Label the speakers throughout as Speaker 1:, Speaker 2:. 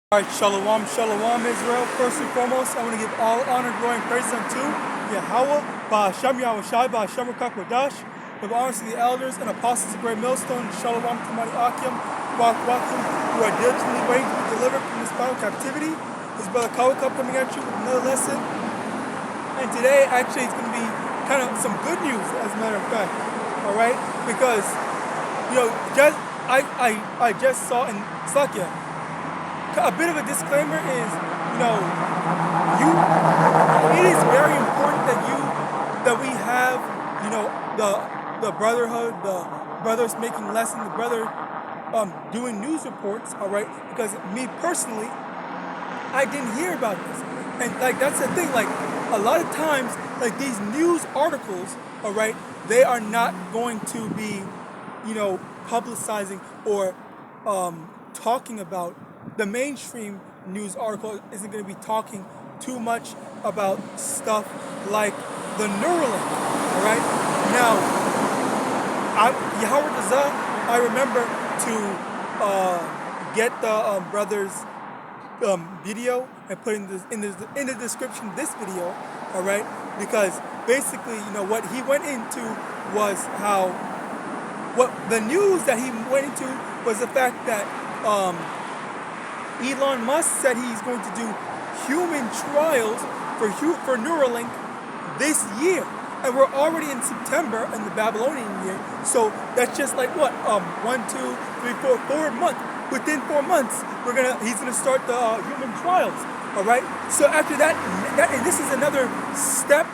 Speaker 1: Alright, Shalom, Shalom, Israel. First and foremost, I want to give all honor, glory, and praises unto YAHAWAH, YAHAWASHI, with honors to the elders and apostles of Great Millstone. Shalom to my Akim, who are diligently waiting to be delivered from this final captivity. His brother Kawakub coming at you with another lesson. And today, actually, it's going to be kind of some good news, as a matter of fact. Alright? Because, I just saw in Slakia, a bit of a disclaimer is, it is very important that we have, the brotherhood, the brothers making lessons, the brother doing news reports, all right? Because me personally, I didn't hear about this, and that's the thing. A lot of times, these news articles, all right, they are not going to be, publicizing or talking about. The mainstream news article isn't going to be talking too much about stuff like the Neuralink, all right? Now, Yahawadah, I remember to get the brother's video and put in the description of this video, all right? Because basically, what he went into was what the news that he went into was the fact that Elon Musk said he's going to do human trials for Neuralink this year. And we're already in September in the Babylonian year. So that's just like what? 1, 2, 3, 4, 4 months. Within 4 months, he's gonna start the human trials. Alright? So after that, and this is another step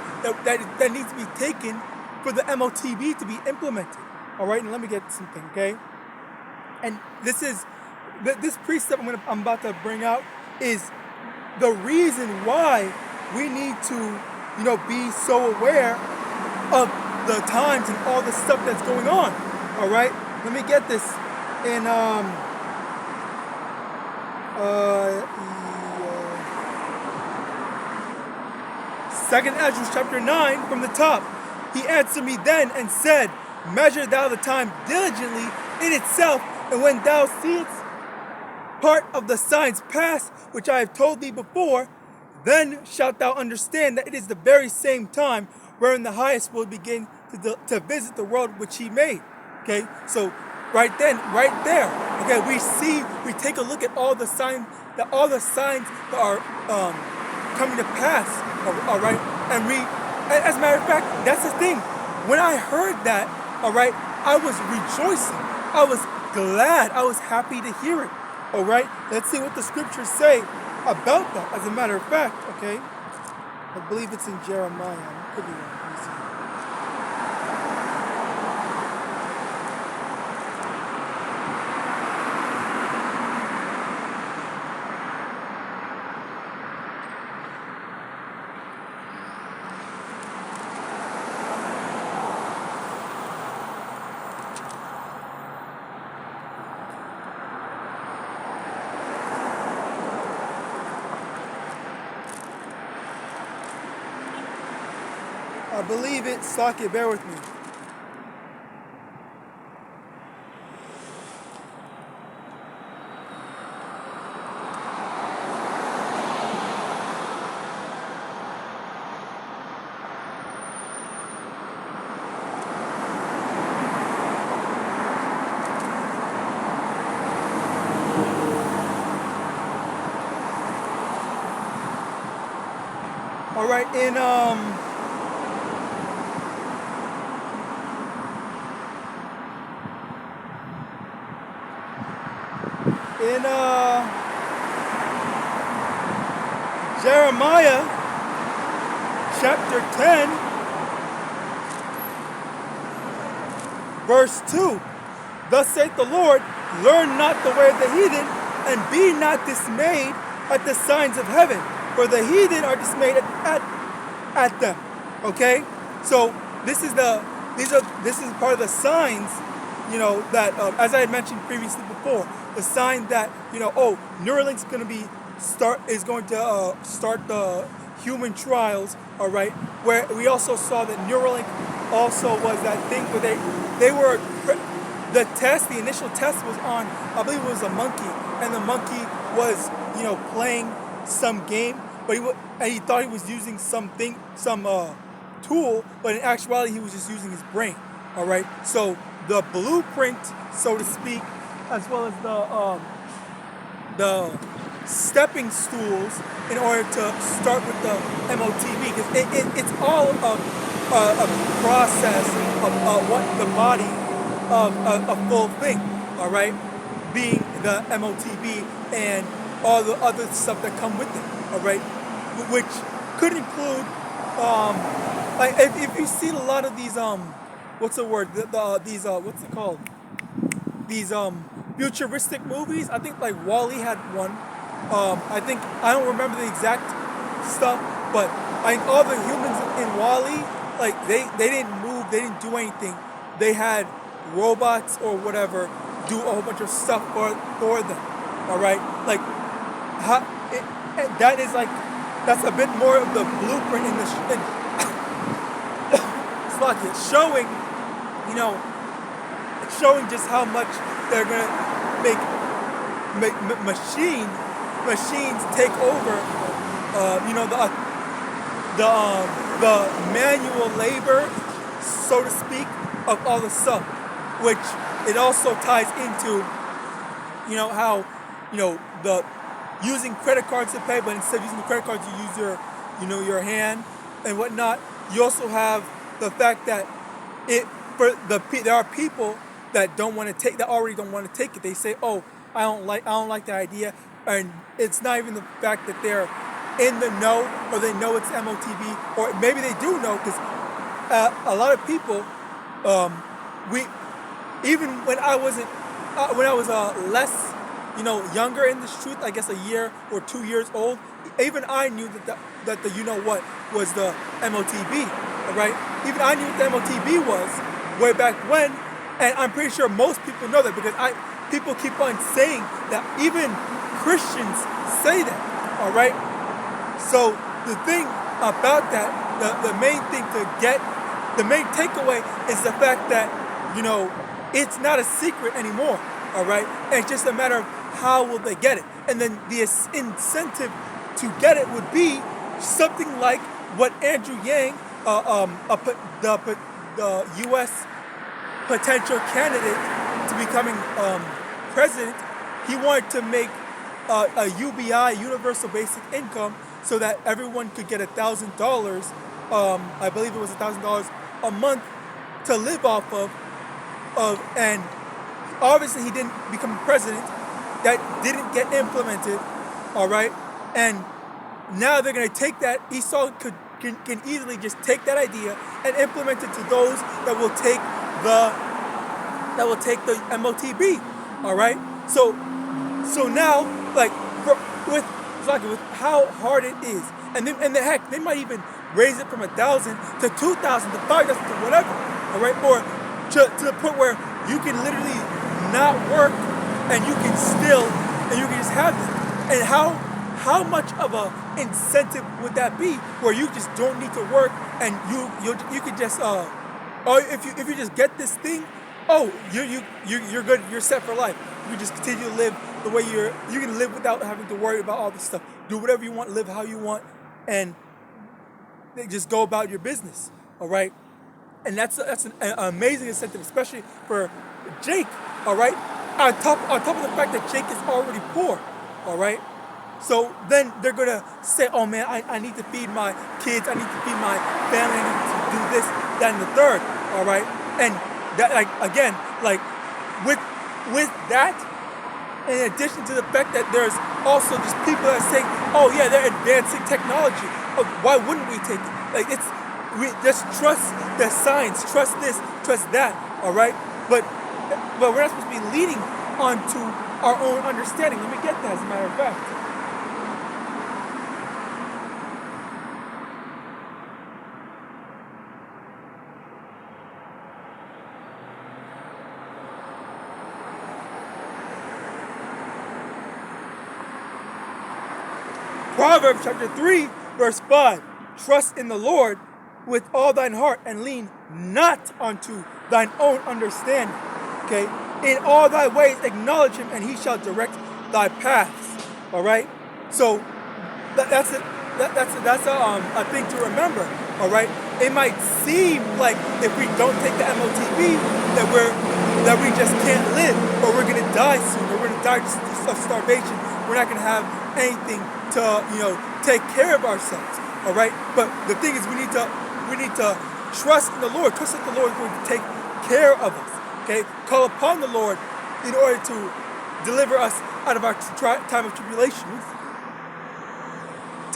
Speaker 1: that needs to be taken for the MOTB to be implemented. Alright, and let me get something, okay? And this precept I'm about to bring out is the reason why we need to, be so aware of the times and all the stuff that's going on. All right, let me get this in Second Ezra chapter 9 from the top. He answered me then and said, "Measure thou the time diligently in itself, and when thou seest part of the signs past, which I have told thee before, then shalt thou understand that it is the very same time wherein the highest will begin to visit the world which he made." Okay, so right there, okay, we take a look at all the signs that are coming to pass. All right, and as a matter of fact, that's the thing. When I heard that, all right, I was rejoicing. I was glad. I was happy to hear it. All right, let's see what the scriptures say about that. As a matter of fact, okay, I believe it's in Jeremiah. Could be wrong. Let me see. I believe it's Saki, bear with me. All right, in Jeremiah chapter 10 verse 2, "Thus saith the Lord, learn not the way of the heathen, and be not dismayed at the signs of heaven, for the heathen are dismayed at them." Okay, so this is part of the signs, that as I had mentioned previously before, the sign that Neuralink's going to start the human trials. All right, where we also saw that Neuralink also was that thing where the initial test was on, I believe it was a monkey, and the monkey was, playing some game, but he thought he was using some tool, but in actuality he was just using his brain. All right. So the blueprint, so to speak, as well as the stepping stools in order to start with the MOTB, because it's all a process of what the body of a full thing, all right, being the MOTB and all the other stuff that come with it, all right, which could include, like if you see a lot of these, what's the word, these, what's it called, these futuristic movies. I think like WALL-E had one. I don't remember the exact stuff, but I think all the humans in WALL-E, like they didn't move, they didn't do anything. They had robots or whatever do a whole bunch of stuff for them. All right, like that's a bit more of the blueprint in it's like it's showing, it's showing just how much they're gonna make machines take over, the manual labor, so to speak, of all the stuff, which it also ties into, how, the using credit cards to pay, but instead of using the credit cards, you use your hand and whatnot. You also have the fact that there are people that already don't want to take it. They say, "Oh, I don't like the idea," and it's not even the fact that they're in the know or they know it's MOTB, or maybe they do know, because a lot of people, even when I was less, younger in this truth, I guess a year or 2 years old, even I knew that the what was the MOTB, all right? Even I knew what the MOTB was way back when, and I'm pretty sure most people know that, because people keep on saying that. Even Christians say that, all right? So the thing about that, the main thing the main takeaway is the fact that, it's not a secret anymore, all right? And it's just a matter of how will they get it. And then the incentive to get it would be something like what Andrew Yang, the U.S. potential candidate to becoming president, he wanted to make a UBI, universal basic income, so that everyone could get $1,000. I believe it was $1,000 a month to live off of, and obviously he didn't become president. That didn't get implemented, all right? And now they're going to take that. Esau can easily just take that idea and implement it to those that will take the MOTB, all right? So now, like with how hard it is, and the heck, they might even raise it from 1,000 to 2,000 to 5,000 to whatever, all right? Or to the point where you can literally not work and you can just have it. And how much of a incentive would that be, where you just don't need to work and you could just or if you just get this thing, you're good, you're set for life. You just continue to live the way you can live without having to worry about all this stuff. Do whatever you want, live how you want, and just go about your business. All right, and that's an amazing incentive, especially for Jake. All right, on top of the fact that Jake is already poor. All right, so then they're gonna say, "Oh man, I need to feed my kids. I need to feed my family. I need to do this, that, and the third." All right, and that, with that, in addition to the fact that there's also just people that say, "Oh yeah, they're advancing technology. Why wouldn't we take it?" Like we just trust the science, trust this, trust that. All right, but we're not supposed to be leading onto our own understanding. Let me get that, as a matter of fact. Proverbs chapter 3, verse 5. Trust in the Lord with all thine heart, and lean not unto thine own understanding. Okay? In all thy ways acknowledge him, and he shall direct thy paths. All right. So that's a thing to remember. All right. It might seem like if we don't take the MOTB that we just can't live, or we're gonna die soon, or we're gonna die just of starvation. We're not gonna have anything to take care of ourselves. All right. But the thing is, we need to trust in the Lord. Trust that the Lord is going to take care of us. Okay. Call upon the Lord in order to deliver us out of our time of tribulations.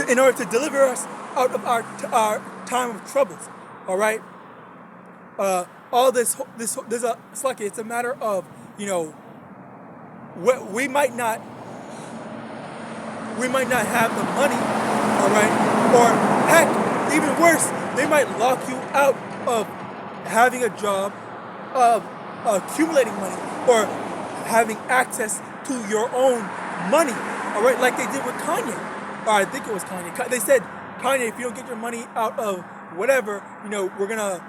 Speaker 1: In order to deliver us out of our time of troubles. All right. All this it's like it's a matter of we might not have the money, all right, or heck, even worse, they might lock you out of having a job, of accumulating money, or having access to your own money, all right, like they did with Kanye. Or I think it was Kanye. They said, Kanye, if you don't get your money out of whatever, we're gonna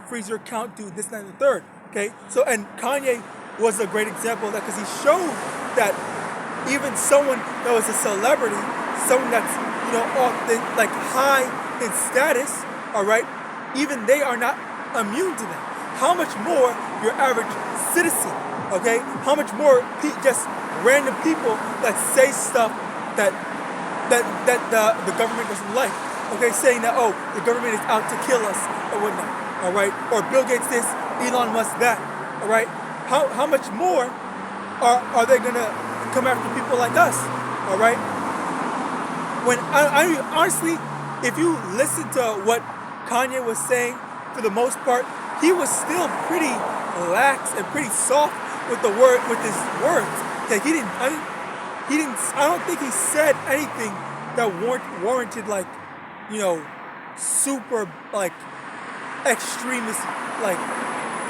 Speaker 1: freeze your account, do this, that, and the third. Okay, so and Kanye was a great example of that because he showed that even someone that was a celebrity, someone that's like high in status, all right, even they are not immune to that. How much more your average citizen? Okay, how much more just random people that say stuff that the government doesn't like. Okay, saying that the government is out to kill us or whatnot. All right, or Bill Gates this, Elon Musk that. All right, how much more are they gonna come after people like us? All right. When I honestly, if you listen to what Kanye was saying, for the most part, he was still pretty lax and pretty soft with his words. Like I don't think he said anything that warranted super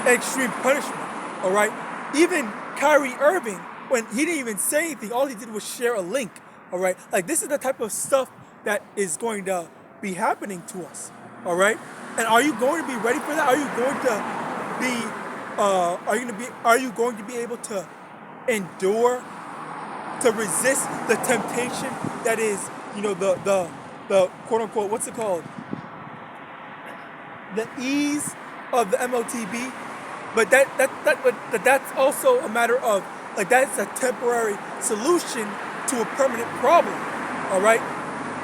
Speaker 1: extreme punishment. All right. Even Kyrie Irving, when he didn't even say anything, all he did was share a link. All right. Like this is the type of stuff that is going to be happening to us. All right. And are you going to be ready for that? Are you going to be able to endure, to resist the temptation that is, the quote unquote, what's it called? The ease of the MOTB. But that's also a matter of that's a temporary solution to a permanent problem. All right.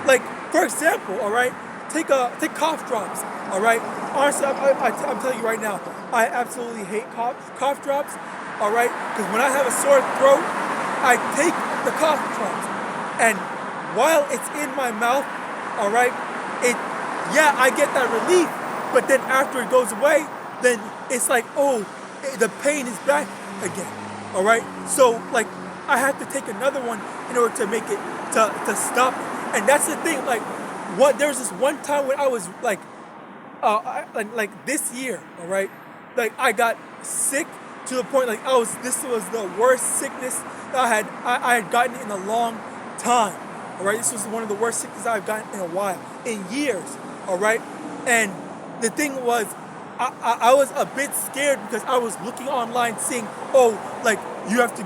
Speaker 1: Like for example, all right, take cough drops. All right. Honestly, I'm telling you right now, I absolutely hate cough drops. All right, because when I have a sore throat, I take the cough drops, and while it's in my mouth, all right, I get that relief, but then after it goes away, then it's like, the pain is back again. All right, so I have to take another one in order to make it to stop it. And that's the thing. There was this one time when I was this year, all right, I got sick to the point this was the worst sickness that I had gotten in a long time. All right, this was one of the worst sicknesses I've gotten in a while, in years. All right, and the thing was, I was a bit scared because I was looking online, seeing you have to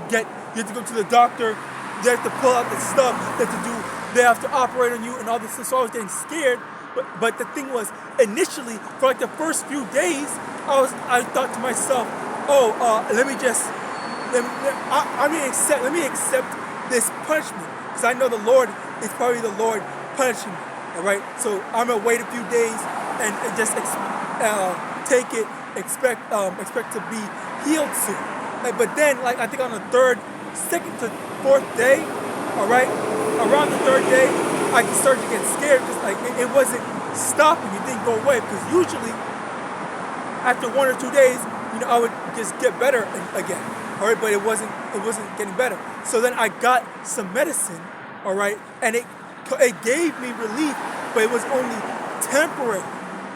Speaker 1: go to the doctor, they have to pull out the stuff, they have to operate on you and all this stuff. So I was getting scared. But the thing was, initially, for the first few days, I thought to myself, let me accept this punishment, because I know the Lord is probably the Lord punishing me. All right, so I'm gonna wait a few days and just take it, expect to be healed soon. But then, I think on the second to fourth day, all right, around the third day, I started to get scared because it wasn't stopping. It didn't go away, because usually after 1 or 2 days, I would just get better again. All right, but it wasn't getting better. So then I got some medicine, all right, and it gave me relief, but it was only temporary.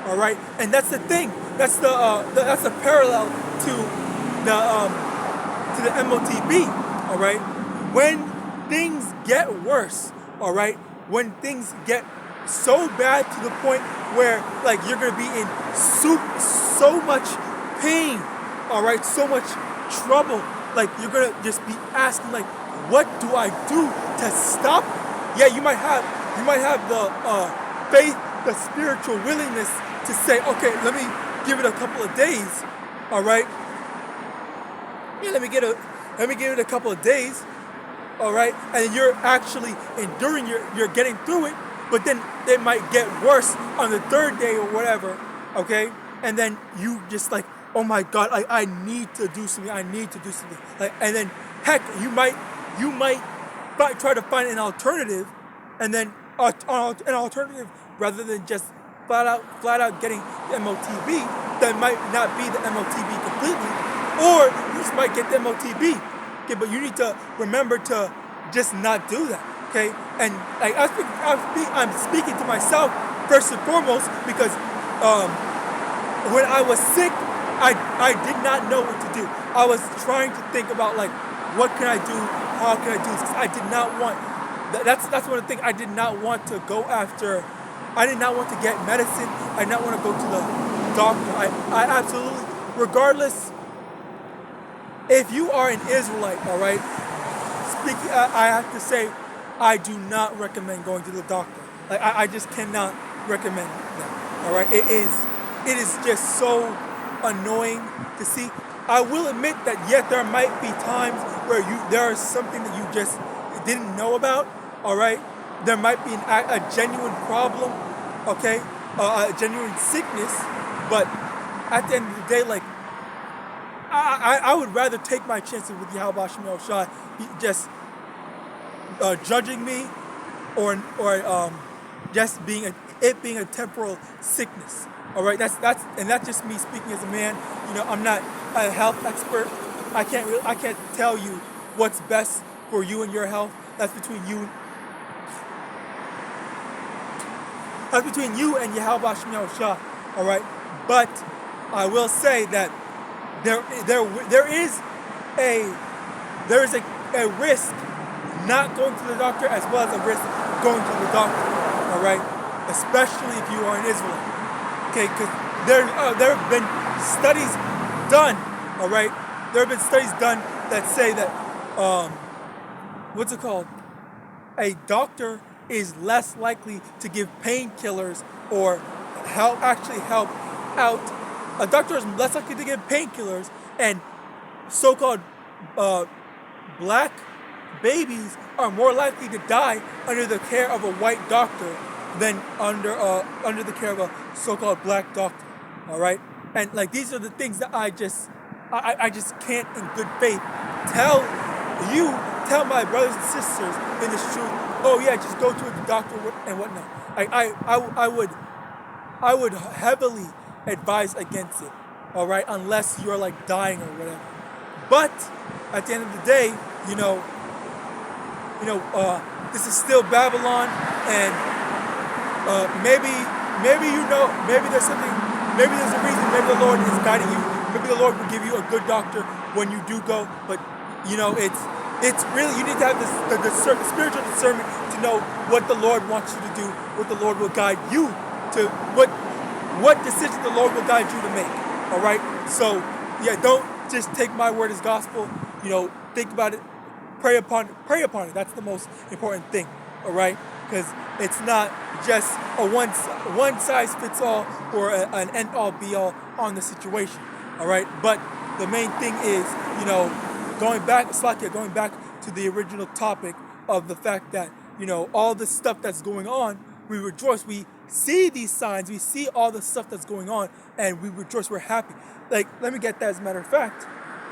Speaker 1: All right, and that's the thing. That's the parallel to the MOTB. All right, when things get worse, all right, when things get so bad to the point where you're gonna be in so much pain, all right, so much trouble, you're gonna just be asking what do I do to stop it? Yeah, you might have the faith, the spiritual willingness to say, okay, let me give it a couple of days, all right? Yeah, let me give it a couple of days, all right? And you're actually enduring, you're getting through it, but then it might get worse on the third day or whatever, okay? And then you just like, oh my God, I need to do something. I need to do something. Like, and then heck, you might try to find an alternative, and then an alternative rather than just flat out getting the MOTB that might not be the MOTB completely, or you just might get the MOTB. Okay, but you need to remember to just not do that. Okay, and like I'm speaking to myself first and foremost because when I was sick, I did not know what to do. I was trying to think about like, what can I do? How can I do this? 'Cause I did not want. That's one of the things I did not want to go after. I did not want to get medicine. I did not want to go to the doctor. I absolutely, regardless, if you are an Israelite, all right, speaking, I have to say, I do not recommend going to the doctor. Like I just cannot recommend that. All right, it is just so annoying to see. I will admit that yes, there might be times where there is something that you just didn't know about. All right, there might be a genuine problem, okay, a genuine sickness, but at the end of the day, like I would rather take my chances with YAHAWASHI just judging me, or just being a temporal sickness. All right, that's just me speaking as a man. You know, I'm not a health expert. I can't tell you what's best for you and your health. That's between you and YAHAWASHI. All right, but I will say that there is a risk not going to the doctor as well as a risk going to the doctor. All right, especially if you are an Israelite. Okay, because there have been studies done, all right? There have been studies done that say that, what's it called? A doctor is less likely to give painkillers or help out. A doctor is less likely to give painkillers, and so-called black babies are more likely to die under the care of a white doctor than under the care of a so-called black doctor. All right, and like these are the things that I just can't in good faith tell my brothers and sisters in this truth. Oh yeah, just go to a doctor and whatnot. I would heavily advise against it. All right, unless you're like dying or whatever. But at the end of the day, this is still Babylon, and maybe there's something, maybe there's a reason, maybe the Lord is guiding you, maybe the Lord will give you a good doctor when you do go, but it's really, you need to have the spiritual discernment to know what the Lord wants you to do, what the Lord will guide you to, what decision the Lord will guide you to make. All right, so yeah, don't just take my word as gospel. Think about it, pray upon it. That's the most important thing. All right, because it's not just a one size fits all or an end all be all on the situation. All right, but the main thing is, going back to the original topic of the fact that all the stuff that's going on, we rejoice. We see these signs, we see all the stuff that's going on, and we rejoice. We're happy. Like, let me get that as a matter of fact.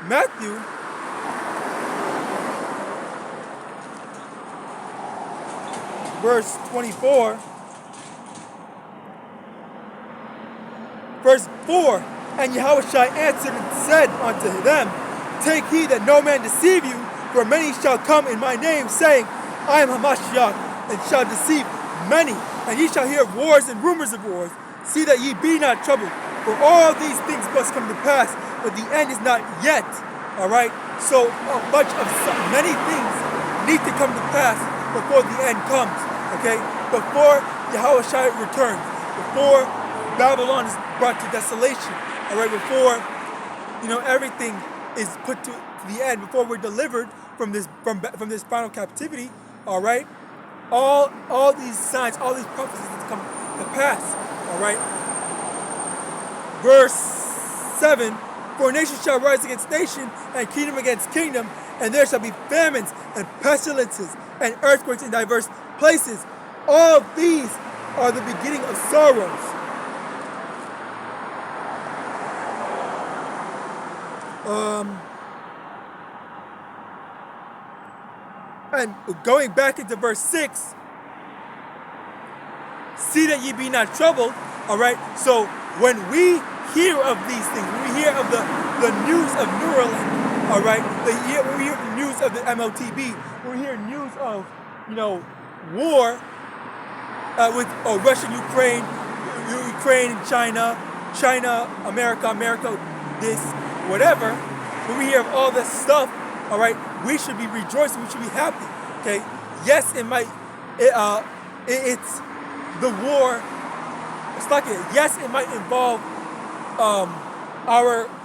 Speaker 1: Matthew. Verse 24, verse 4, and Yahawashi answered and said unto them, take heed that no man deceive you, for many shall come in my name, saying, I am Hamashiach, and shall deceive many. And ye shall hear of wars and rumors of wars. See that ye be not troubled, for all these things must come to pass, but the end is not yet. All right? So many things need to come to pass before the end comes. Okay, before Yahawashi returns, before Babylon is brought to desolation, all right, before everything is put to the end, before we're delivered from this final captivity. All right, all these signs, all these prophecies that come to pass. All right. Verse 7: For nation shall rise against nation, and kingdom against kingdom, and there shall be famines and pestilences and earthquakes in diverse places. All of these are the beginning of sorrows. And going back into verse 6, see that ye be not troubled. All right. So when we hear of these things, when we hear of the news of Neuralink, all right, when we hear the news of the MOTB, when we hear news of, war with Russia, Ukraine, and China, America, this, whatever, when we hear of all this stuff, all right, we should be rejoicing, we should be happy, okay? Yes, it's the war. It's like yes, it might involve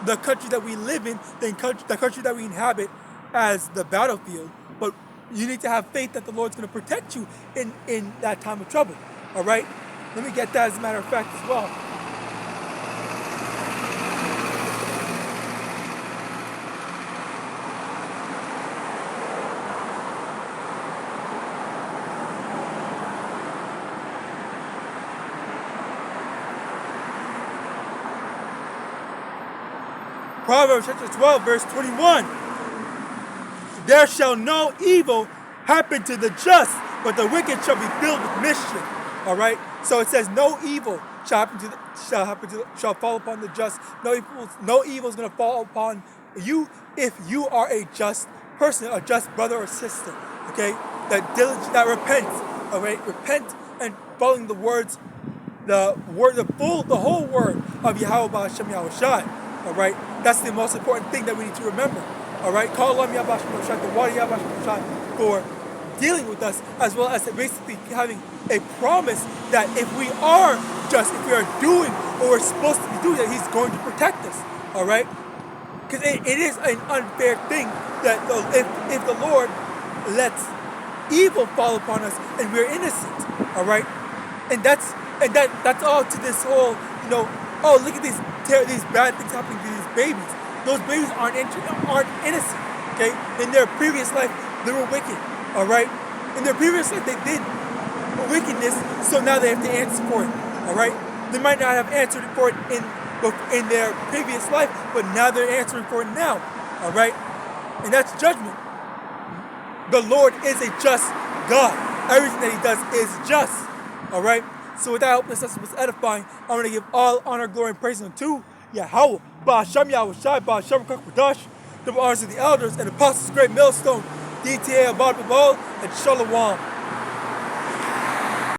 Speaker 1: the country that we live in, the country that we inhabit as the battlefield. But you need to have faith that the Lord's going to protect you in that time of trouble. All right? Let me get that as a matter of fact as well. Proverbs chapter 12, verse 21. There shall no evil happen to the just, but the wicked shall be filled with mischief. All right. So it says no evil shall fall upon the just. No evil is going to fall upon you if you are a just person, a just brother or sister. Okay. That repents. All right. Repent and following the words, the whole word of Yahawadah and Yahawashi. All right, that's the most important thing that we need to remember. All right, call on YAHAWAH, the YAHAWAH, for dealing with us, as well as basically having a promise that if we are just, if we are doing what we're supposed to be doing, that He's going to protect us. All right, because it is an unfair thing that if the Lord lets evil fall upon us and we're innocent. All right, and that's all to this whole, oh, look at these bad things happening to these babies. Those babies aren't innocent, okay? In their previous life, they were wicked, all right? In their previous life, they did wickedness, so now they have to answer for it, all right? They might not have answered for it in their previous life, but now they're answering for it now, all right? And that's judgment. The Lord is a just God. Everything that He does is just, all right? So with that, I hope this lesson was edifying. I'm going to give all honor, glory, and praise unto Yahawah, Ba'asham Yahawashi, Ba'asham Kakadash, double honors to the elders and apostles, great millstone, DTA, Abad Babal, and Shalom.